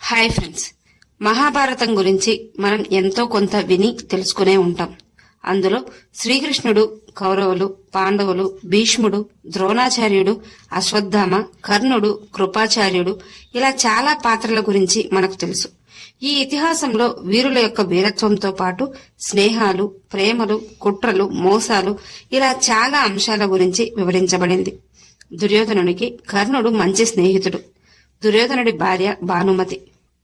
Hi friends, Mahabharatam గురించి మనం ఎంతో కొంత విని తెలుసుకునే ఉంటాం. అందులో శ్రీకృష్ణుడు, కౌరవులు, పాండవులు, భీష్ముడు, ద్రోణాచార్యుడు, అశ్వత్థామ, కర్ణుడు, కృపాచార్యుడు ఇలా చాలా పాత్రల గురించి మనకు తెలుసు. ఈ ఇతిహాసంలో వీరుల యొక్క వీరత్వంతో పాటు స్నేహాలు, ప్రేమలు, కుట్రలు, మోసాలు ఇలా చాలా అంశాల గురించి వివరించబడింది. దుర్యోధనునికి కర్ణుడు మంచి స్నేహితుడు. దుర్యోధనుడి భార్య భానుమతి.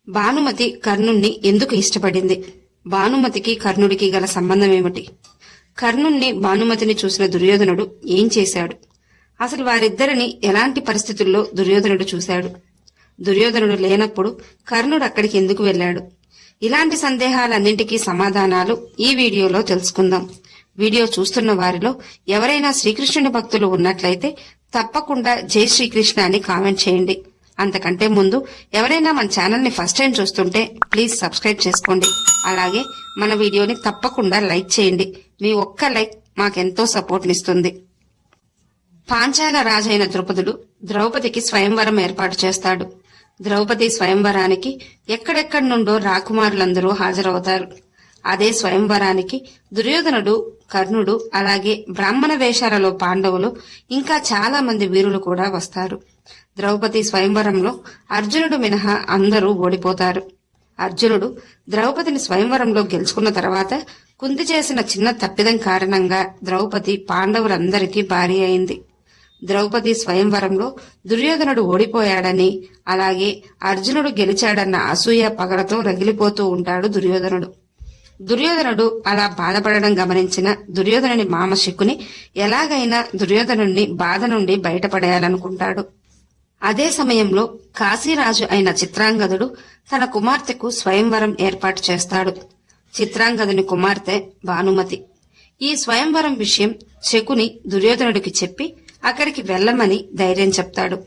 భానుమతి కర్ణుణ్ణి ఎందుకు ఇష్టపడింది? భానుమతికి కర్ణుడికి గల సంబంధం ఏమిటి? కర్ణుణ్ణి, భానుమతిని చూసిన దుర్యోధనుడు ఏం చేశాడు? అసలు వారిద్దరిని ఎలాంటి పరిస్థితుల్లో దుర్యోధనుడు చూశాడు? దుర్యోధనుడు లేనప్పుడు కర్ణుడు అక్కడికి ఎందుకు వెళ్లాడు? ఇలాంటి సందేహాలన్నింటికీ సమాధానాలు ఈ వీడియోలో తెలుసుకుందాం. వీడియో చూస్తున్న వారిలో ఎవరైనా శ్రీకృష్ణుని భక్తులు ఉన్నట్లయితే తప్పకుండా జై శ్రీకృష్ణ అని కామెంట్ చేయండి. అంతకంటే ముందు ఎవరైనా మన ఛానల్ ని ఫస్ట్ టైం చూస్తుంటే ప్లీజ్ సబ్స్క్రైబ్ చేసుకోండి. అలాగే మన వీడియోని తప్పకుండా లైక్ చేయండి. మీ ఒక్క లైక్ మాకెంతో సపోర్ట్ నిస్తుంది. పాంచాల రాజైన ద్రుపదుడు ద్రౌపదికి స్వయంవరం ఏర్పాటు చేస్తాడు. ద్రౌపది స్వయంవరానికి ఎక్కడెక్కడి నుండో రాకుమారులందరూ హాజరవుతారు. అదే స్వయంవరానికి దుర్యోధనుడు, కర్ణుడు, అలాగే బ్రాహ్మణ వేషాలలో పాండవులు, ఇంకా చాలా మంది వీరులు కూడా వస్తారు. ద్రౌపది స్వయంవరంలో అర్జునుడు మినహా అందరూ ఓడిపోతారు. అర్జునుడు ద్రౌపదిని స్వయంవరంలో గెలుచుకున్న తర్వాత కుంతి చేసిన చిన్న తప్పిదం కారణంగా ద్రౌపది పాండవులందరికీ భార్య అయింది. ద్రౌపది స్వయంవరంలో దుర్యోధనుడు ఓడిపోయాడని, అలాగే అర్జునుడు గెలిచాడన్న అసూయ పగలతో రగిలిపోతూ ఉంటాడు దుర్యోధనుడు. దుర్యోధనుడు అలా బాధపడడం గమనించిన దుర్యోధనుని మామ శకుని ఎలాగైనా దుర్యోధనుడిని బాధ నుండి బయటపడేయాలనుకుంటాడు. అదే సమయంలో కాశీరాజు అయిన చిత్రాంగదుడు తన కుమార్తెకు స్వయంవరం ఏర్పాటు చేస్తాడు. చిత్రాంగదుని కుమార్తె భానుమతి. ఈ స్వయంవరం విషయం శకుని దుర్యోధనుడికి చెప్పి అక్కడికి వెళ్లమని ధైర్యం చెప్తాడు.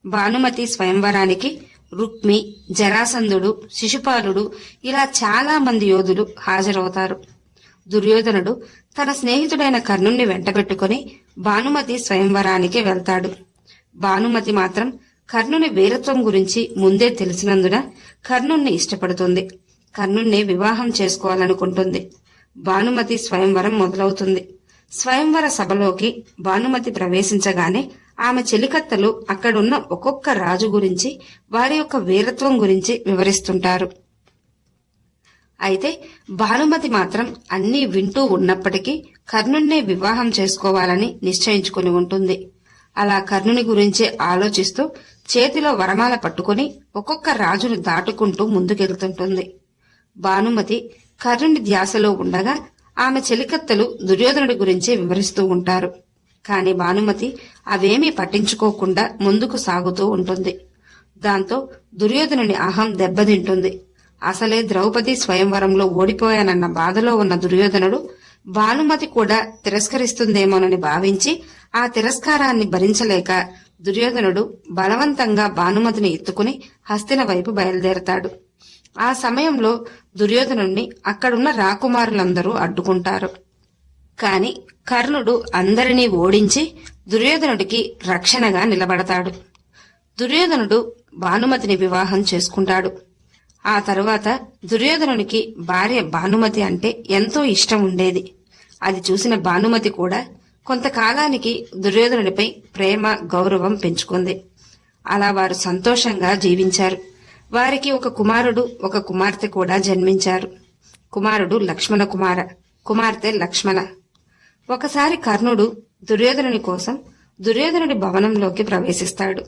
భానుమతి స్వయంవరానికి రుక్మి, జరాసంధుడు, శిశుపాలుడు ఇలా చాలా మంది యోధులు హాజరవుతారు. దుర్యోధనుడు తన స్నేహితుడైన కర్ణుణ్ణి వెంటబెట్టుకుని భానుమతి స్వయంవరానికి వెళ్తాడు. భానుమతి మాత్రం కర్ణుని వీరత్వం గురించి ముందే తెలిసినందున కర్ణుణ్ణి ఇష్టపడుతుంది. కర్ణుణ్ణి వివాహం చేసుకోవాలనుకుంటుంది. భానుమతి స్వయంవరం మొదలవుతుంది. స్వయంవర సభలోకి భానుమతి ప్రవేశించగానే ఆమె చెలికత్తలు అక్కడున్న ఒక్కొక్క రాజు గురించి, వారి యొక్క వీరత్వం గురించి వివరిస్తుంటారు. అయితే భానుమతి మాత్రం అన్నీ వింటూ ఉన్నప్పటికీ కర్ణుణ్ణే వివాహం చేసుకోవాలని నిశ్చయించుకుని ఉంటుంది. అలా కర్ణుని గురించి ఆలోచిస్తూ చేతిలో వరమాల పట్టుకుని ఒక్కొక్క రాజును దాటుకుంటూ ముందుకెళ్తుంటుంది. భానుమతి కర్ణుని ధ్యాసలో ఉండగా ఆమె చెలికత్తలు దుర్యోధనుడి గురించి వివరిస్తూ ఉంటారు. కాని భానుమతి అవేమీ పట్టించుకోకుండా ముందుకు సాగుతూ ఉంటుంది. దాంతో దుర్యోధనుని అహం దెబ్బతింటుంది. అసలే ద్రౌపది స్వయంవరంలో ఓడిపోయానన్న బాధలో ఉన్న దుర్యోధనుడు భానుమతి కూడా తిరస్కరిస్తుందేమోనని భావించి ఆ తిరస్కారాన్ని భరించలేక దుర్యోధనుడు బలవంతంగా భానుమతిని ఎత్తుకుని హస్తిన వైపు బయలుదేరతాడు. ఆ సమయంలో దుర్యోధనుణ్ణి అక్కడున్న రాకుమారులందరూ అడ్డుకుంటారు. కాని కర్ణుడు అందరినీ ఓడించి దుర్యోధనుడికి రక్షణగా నిలబడతాడు. దుర్యోధనుడు భానుమతిని వివాహం చేసుకుంటాడు. ఆ తరువాత దుర్యోధనునికి భార్య భానుమతి అంటే ఎంతో ఇష్టం ఉండేది. అది చూసిన భానుమతి కూడా కొంతకాలానికి దుర్యోధనుడిపై ప్రేమ, గౌరవం పెంచుకుంది. అలా వారు సంతోషంగా జీవించారు. వారికి ఒక కుమారుడు, ఒక కుమార్తె కూడా జన్మించారు. కుమారుడు లక్ష్మణ కుమార, కుమార్తె లక్ష్మణ. ఒకసారి కర్ణుడు దుర్యోధనుని కోసం దుర్యోధనుడి భవనంలోకి ప్రవేశిస్తాడు.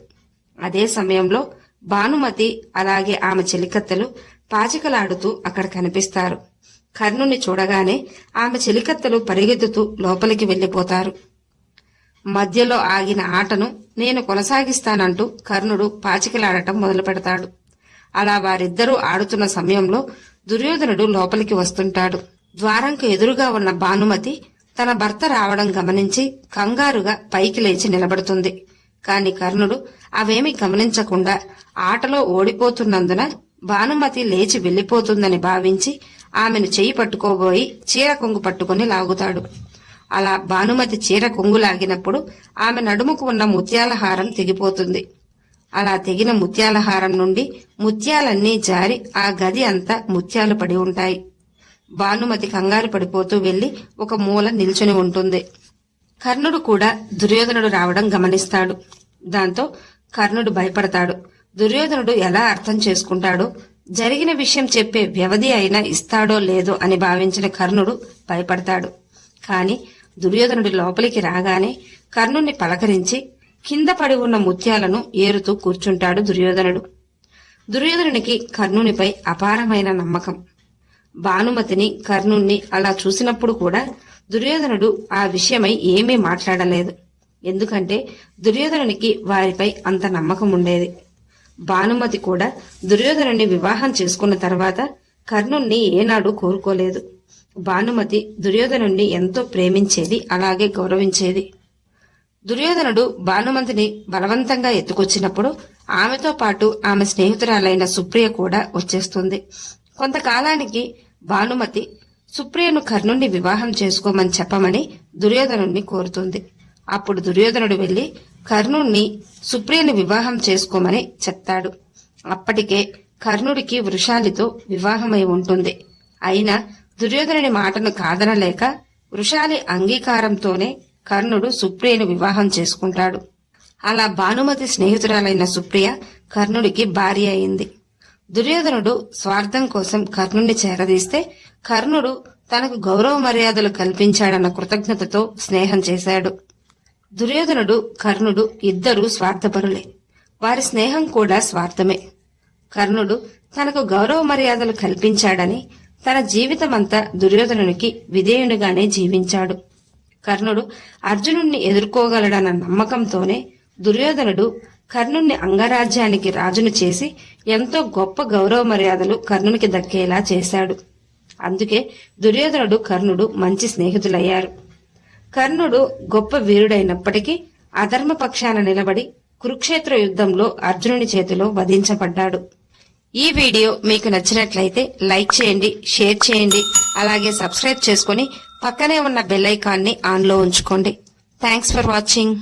అదే సమయంలో భానుమతి అలాగే ఆమె చెలికత్తెలు పాచికలాడుతూ అక్కడ కనిపిస్తారు. కర్ణుని చూడగానే ఆమె చెలికత్తెలు పరిగెత్తుతూ లోపలికి వెళ్లిపోతారు. మధ్యలో ఆగిన ఆటను నేను కొనసాగిస్తానంటూ కర్ణుడు పాచికలాడటం మొదలు పెడతాడు. అలా వారిద్దరూ ఆడుతున్న సమయంలో దుర్యోధనుడు లోపలికి వస్తుంటాడు. ద్వారంకు ఎదురుగా ఉన్న భానుమతి తన భర్త రావడం గమనించి కంగారుగా పైకి లేచి నిలబడుతుంది. కాని కర్ణుడు అవేమీ గమనించకుండా ఆటలో ఓడిపోతున్నందున భానుమతి లేచి వెళ్లిపోతుందని భావించి ఆమెను చెయ్యి పట్టుకోబోయి చీర కొంగు పట్టుకుని లాగుతాడు. అలా భానుమతి చీర కొంగు లాగినప్పుడు ఆమె నడుముకు ఉన్న ముత్యాల హారం తెగిపోతుంది. అలా తెగిన ముత్యాల హారం నుండి ముత్యాలన్నీ జారి ఆ గది అంతా ముత్యాలు పడి ఉంటాయి. భానుమతి కంగారు పడిపోతూ వెళ్లి ఒక మూల నిల్చుని ఉంటుంది. కర్ణుడు కూడా దుర్యోధనుడు రావడం గమనిస్తాడు. దాంతో కర్ణుడు భయపడతాడు. దుర్యోధనుడు ఎలా అర్థం చేసుకుంటాడో, జరిగిన విషయం చెప్పే వ్యవధి అయినా ఇస్తాడో లేదో అని భావించిన కర్ణుడు భయపడతాడు. కాని దుర్యోధనుడు లోపలికి రాగానే కర్ణుణ్ణి పలకరించి కింద పడి ఉన్న ముత్యాలను ఏరుతూ కూర్చుంటాడు దుర్యోధనుడు. దుర్యోధనునికి కర్ణునిపై అపారమైన నమ్మకం. భానుమతిని, కర్ణుణ్ణి అలా చూసినప్పుడు కూడా దుర్యోధనుడు ఆ విషయమై ఏమీ మాట్లాడలేదు. ఎందుకంటే దుర్యోధనునికి వారిపై అంత నమ్మకం ఉండేది. భానుమతి కూడా దుర్యోధనుని వివాహం చేసుకున్న తర్వాత కర్ణుణ్ణి ఏనాడు కోరుకోలేదు. భానుమతి దుర్యోధనుణ్ణి ఎంతో ప్రేమించేది, అలాగే గౌరవించేది. దుర్యోధనుడు భానుమతిని బలవంతంగా ఎత్తుకొచ్చినప్పుడు ఆమెతో పాటు ఆమె స్నేహితురాలైన సుప్రియ కూడా వచ్చేస్తుంది. కొంతకాలానికి భానుమతి సుప్రియను కర్ణుణ్ణి వివాహం చేసుకోమని చెప్పమని దుర్యోధనుణ్ణి కోరుతుంది. అప్పుడు దుర్యోధనుడు వెళ్లి కర్ణుణ్ణి సుప్రియను వివాహం చేసుకోమని చెప్తాడు. అప్పటికే కర్ణుడికి వృషాలితో వివాహమై ఉంటుంది. అయినా దుర్యోధనుని మాటను కాదనలేక వృషాలి అంగీకారంతోనే కర్ణుడు సుప్రియను వివాహం చేసుకుంటాడు. అలా భానుమతి స్నేహితురాలైన సుప్రియ కర్ణుడికి భార్య అయింది. దుర్యోధనుడు స్వార్థం కోసం కర్ణుణ్ణి చేరదీస్తే కర్ణుడు తనకు గౌరవ మర్యాదలు కల్పించాడన్న కృతజ్ఞతతో స్నేహం చేశాడు. దుర్యోధనుడు, కర్ణుడు ఇద్దరూ స్వార్థపరులే. వారి స్నేహం కూడా స్వార్థమే. కర్ణుడు తనకు గౌరవ మర్యాదలు కల్పించాడని తన జీవితమంతా దుర్యోధనునికి విధేయునిగానే జీవించాడు. కర్ణుడు అర్జునుణ్ణి ఎదుర్కోగలడన్న నమ్మకంతోనే దుర్యోధనుడు కర్ణుణ్ణి అంగరాజ్యానికి రాజును చేసి ఎంతో గొప్ప గౌరవ మర్యాదలు కర్ణునికి దక్కేలా చేశాడు. అందుకే దుర్యోధనుడు, కర్ణుడు మంచి స్నేహితులయ్యారు. కర్ణుడు గొప్ప వీరుడైనప్పటికీ అధర్మ పక్షాన నిలబడి కురుక్షేత్ర యుద్ధంలో అర్జునుని చేతిలో వధించబడ్డాడు. ఈ వీడియో మీకు నచ్చినట్లయితే లైక్ చేయండి, షేర్ చేయండి, అలాగే సబ్స్క్రైబ్ చేసుకుని పక్కనే ఉన్న బెల్ ఐకాన్ని ఆన్లో ఉంచుకోండి. Thanks for watching.